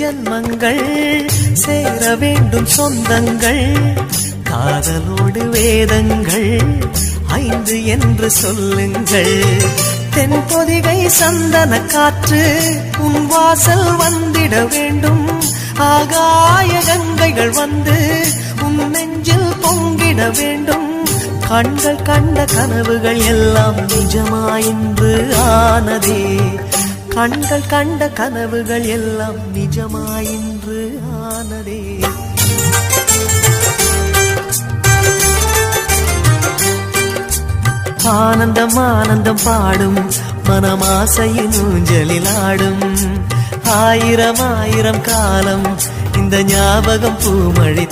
ஜன்மங்கள் சேர வேண்டும் சொந்தங்கள் காதலோடு வேதங்கள் 5 என்று சொல்லுங்கள் தென்பொதிகை சந்தன காற்று உன் வாசல் வந்திட வேண்டும் ஆகாய கங்கைகள் வந்து உன் நெஞ்சில் பொங்கிட வேண்டும் கண்கள் கண்ட கனவுகள் எல்லாம் நிஜமாயின்று ஆனதே கண்கள் கண்ட கனவுகள் எல்லாம் நிஜமாயின்று ஆனதே ஆனந்தம் ஆனந்தம் பாடும் மனமாசையின் ஊஞ்சலில் ஆடும் ஆயிரம் ஆயிரம் காலம் இந்த ஞாபகம் பூமழை